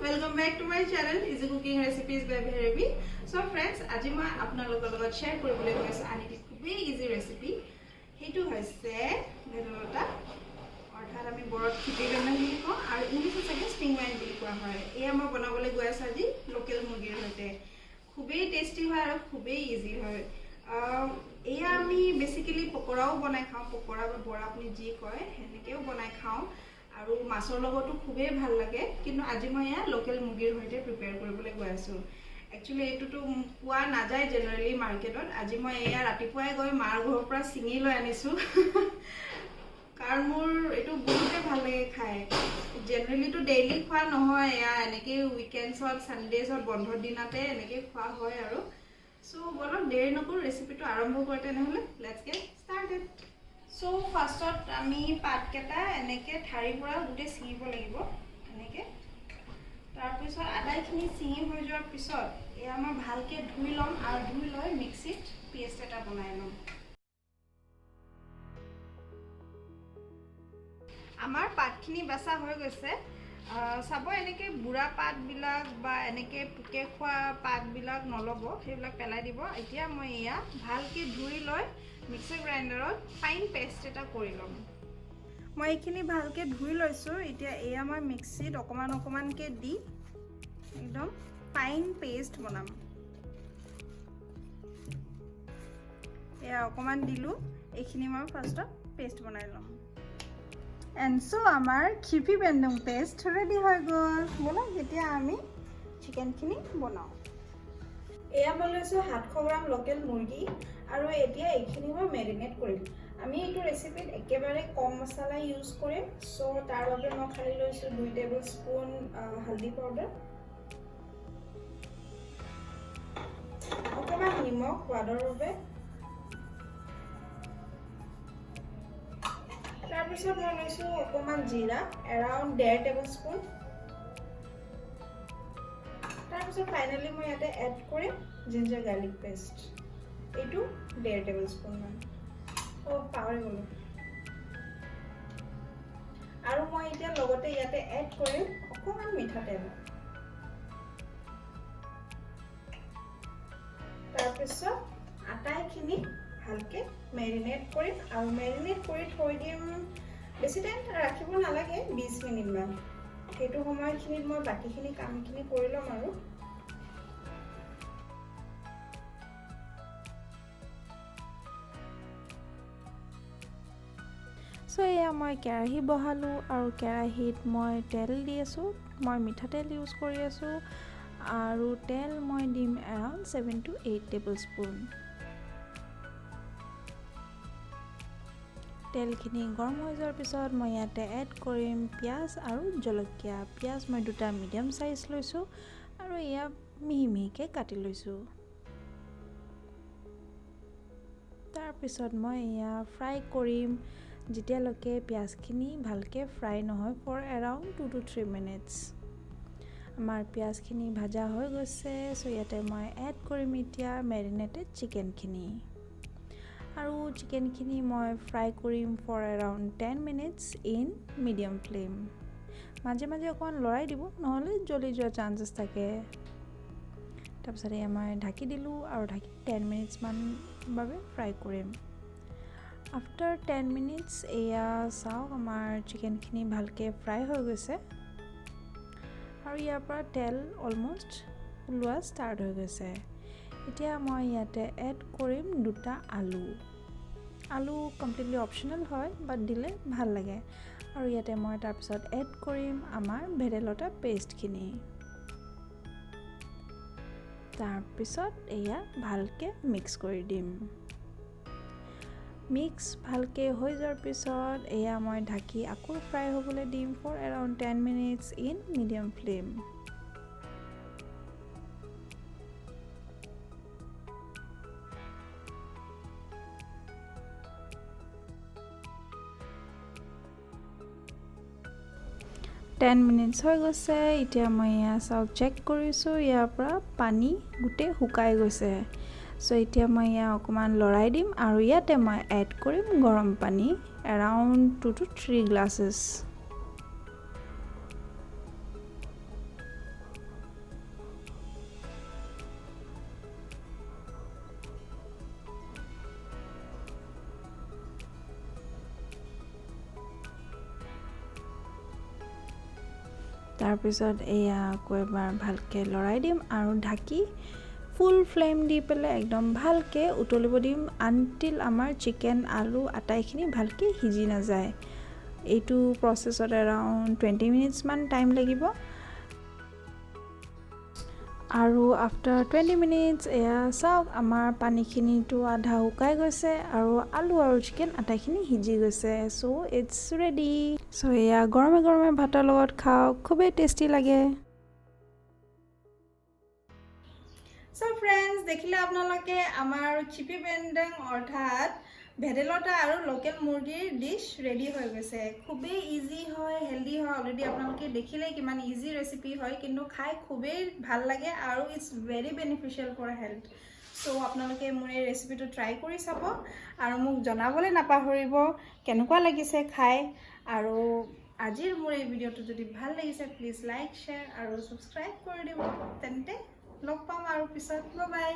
Welcome back to my channel, Easy Cooking Recipes by Bhairabi. So friends, আজি মই আপোনালোকৰ লগত শেয়াৰ কৰিবলৈ গৈছো আনকি খুবই ইজি ৰেচিপি। হেতু হৈছে ভেদাইলতা, অৰ্থাৎ আমি বৰত খিপি বেন্দম বুলি কওঁ আৰু ইংলিছত চাগে স্প্ৰিং ওয়াইন বুলি কোৱা হয়। এয়া মই বনাবলৈ গৈ আছো আজি লোকেল মুৰ্গীৰ সৈতে। খুবই টেস্টি হয় আৰু খুবই ইজি হয়। এয়া আমি বেসিক্যালি পকোৰাও বনাই খাওঁ, পকোৰা বা বৰা আপুনি যি কয় হেনেকেও বনাই খাওঁ। আৰু মাছৰ লগতো খুবেই ভাল লাগে, কিন্তু আজি মই এয়া লোকেল মুৰ্গীৰ সৈতে প্ৰিপেয়াৰ কৰিবলৈ গৈ আছো। একচুয়ালি এটোটো পোৱা নাযায় জেনাৰেলি মাৰ্কেটত। আজি মই এয়া ৰাতিপুৱাই গৈ মাৰ ঘৰৰ পৰা চিঙি লৈ আনিছো কাৰণ মোৰ এটো বহুতে ভাল লাগে খাই। জেনাৰেলি তো ডেইলি খোৱা নহয়, এয়া এনেকে উইকেণ্ডছত সানডেজত বন্ধৰ দিনতে এনেকে খোৱা হয় আৰু। সো বলক দেৰি নকৰো, ৰেচিপিটো আৰম্ভ কৰোঁ তেনেহলে। Let's get started. সো ফাৰ্স্টত আমি পাতকেটা এনেকে ঠাৰিৰ পৰা গুটে ছিঙিব লাগিব এনেকে। তাৰ পিছত আটাইখিনি ছিঙি হৈ যোৱাৰ পিছত এয়া মই ভালকে ধুই লম আৰু ধুই লৈ মিক্সিত পেষ্ট এটা বনাই লম। আমাৰ পাতখিনি বাছা হৈ গৈছে। চাব এনেকে বুঢ়া পাতবিলাক বা এনেকে পোকে খোৱা পাতবিলাক নলব, সেইবিলাক পেলাই দিব। এতিয়া মই এয়া ভালকে ধুই লৈ মিক্সাৰ গ্ৰাইণ্ডাৰত ফাইন পেষ্ট এটা কৰি লম। মই এইখিনি ভালকে ধুই লৈছো। এতিয়া এয়া মই মিক্সিত অকমানকে দি একদম ফাইন পেষ্ট বনাম। এয়া অকমান দিলো, এইখিনি মই ফাৰ্ষ্টত পেষ্ট বনাই লম। And so আমাৰ খিপি বেন্দম পেষ্ট ৰেডি হৈ গ'ল। বলক এতিয়া আমি চিকেনখিনি বনাও। এয়া মই লৈছো 700 গ্ৰাম লোকেল মুৰ্গী আৰু এতিয়া এইখিনি মই মেৰিনেট কৰিম। আমি এইটো ৰেচিপিত একেবাৰে কম মছলা ইউজ কৰিম। সো তাৰ বাবে মই খালি লৈছো 2 টেবুলস্পুন হালদি পাউডাৰ, অকমান নিমখ সোৱাদৰ বাবে। তাৰ পিছত মই লৈছো অকমান জিৰা, এৰাউণ্ড 1.5 টেবুলস্পুন। তাৰ পিছত ফাইনালি মই ইয়াতে এড কৰিম জিঞ্জাৰ গাৰ্লিক পেষ্ট, এইটো 1.5 টেবুলস্পুন মান। পাহৰি গলো। আৰু মই এতিয়া লগতে ইয়াতে এড কৰিম অকমান মিঠাতেল। তাৰ পিছত আটাইখিনি ভালকে মেৰিনেট কৰিম আৰু মেৰিনেট কৰি থৈ দিম। বেছি টাইম ৰাখিব নালাগে, 20 মিনিট মান। সেইটো সময়খিনিত মই বাকিখিনি কামখিনি কৰি লম আৰু। সো এয়া মই কেৰাহী বহালো আৰু কেৰাহীত মই তেল দি আছো। মই মিঠাতেল ইউজ কৰি আছো আৰু তেল মই দিম এৰাউণ্ড 7 to 8 টেবুলস্পুন। তেলখিনি গৰম হৈ যোৱাৰ পিছত মই ইয়াতে এড কৰিম পিঁয়াজ আৰু জলকীয়া। পিঁয়াজ মই 2টা মিডিয়াম সাইজ লৈছো আৰু এয়া মিহি মিহিকে কাটি লৈছো। তাৰ পিছত মই এয়া ফ্ৰাই কৰিম যেতিয়ালৈকে পিঁয়াজখিনি ভালকে ফ্ৰাই নহয়, ফৰ এৰাউণ্ড 2 to 3 মিনিটছ। আমাৰ পিঁয়াজখিনি ভাজা হৈ গৈছে। সো ইয়াতে মই এড কৰিম এতিয়া মেৰিনেটেড চিকেনখিনি। আৰু চিকেনখিনি মই ফ্ৰাই কৰিম for around 10 minutes in medium flame. মাজে মাজে অকণমান লৰাই দিব, নহ'লে জ্বলি যোৱাৰ চান্সেছ থাকে। তাৰপিছত এয়া মই ঢাকি দিলোঁ আৰু ঢাকি 10 মিনিটছ মান বাবে ফ্ৰাই কৰিম। আফটাৰ 10 মিনিটছ এয়া চাওক আমাৰ চিকেনখিনি ভালকে ফ্ৰাই হৈ গৈছে আৰু ইয়াৰ পৰা তেল অলমষ্ট ওলোৱা ষ্টাৰ্ট হৈ গৈছে। এতিয়া মই ইয়াতে এড কৰিম 2টা আলু। আলু কমপ্লিটলি অপচনেল হয়, বাট দিলে ভাল লাগে। আৰু ইয়াতে মই তাৰপিছত এড কৰিম আমাৰ ভেদাইলতা পেষ্টখিনি। তাৰপিছত এয়া ভালকে মিক্স কৰি দিম। মিক্স ভালকে হৈ যোৱাৰ পিছত এয়া মই ঢাকি আকৌ ফ্ৰাই হ'বলৈ দিম for around 10 minutes in medium flame. Ten minutes হৈ গৈছে। এতিয়া মই এয়া চাওক চেক কৰিছোঁ, ইয়াৰ পৰা পানী গোটেই শুকাই গৈছে। সো এতিয়া মই এয়া অকণমান লৰাই দিম আৰু ইয়াতে মই এড কৰিম গৰম পানী এৰাউণ্ড 2 to 3 গ্লাছেছ। তাৰপিছত এয়া আকৌ এবাৰ ভালকৈ লৰাই দিম আৰু ঢাকি ফুল ফ্লেম দি পেলাই একদম ভালকৈ উতলিব দিম আনটিল আমাৰ চিকেন আলু আটাইখিনি ভালকৈ সিজি নাযায়। এইটো প্ৰচেছত এৰাউণ্ড 20 মিনিটছমান টাইম লাগিব। আৰু আফটাৰ 20 মিনিটছ এয়া চাওক আমাৰ পানীখিনিতো আধা শুকাই গৈছে আৰু আলু আৰু চিকেন আটাইখিনি সিজি গৈছে। চ' ইটছ ৰেডি। চ' এয়া গৰমে গৰমে ভাতৰ লগত খাওক, খুবেই টেষ্টি লাগে। চ' ফ্ৰেণ্ডছ, দেখিলে আপোনালোকে আমাৰ চিপি বেণ্ডেং অৰ্থাৎ ভেদাইলতা আৰু লোকেল মুৰ্গীৰ ডিছ ৰেডি হৈ গৈছে। খুবেই ইজি হয়, হেল্ডি হয়। অলৰেডি আপোনালোকে দেখিলে কিমান ইজি ৰেচিপি হয়, কিন্তু খাই খুবেই ভাল লাগে আৰু it's very beneficial for health. So' আপোনালোকে মোৰ এই ৰেচিপিটো ট্ৰাই কৰি চাব আৰু মোক জনাবলৈ নাপাহৰিব কেনেকুৱা লাগিছে খাই। আৰু আজিৰ মোৰ এই ভিডিঅ'টো যদি ভাল লাগিছে প্লিজ লাইক, শ্বেয়াৰ আৰু ছাবস্ক্ৰাইব কৰি দিব। তেন্তে লগ পাম আৰু পিছত। Bye bye.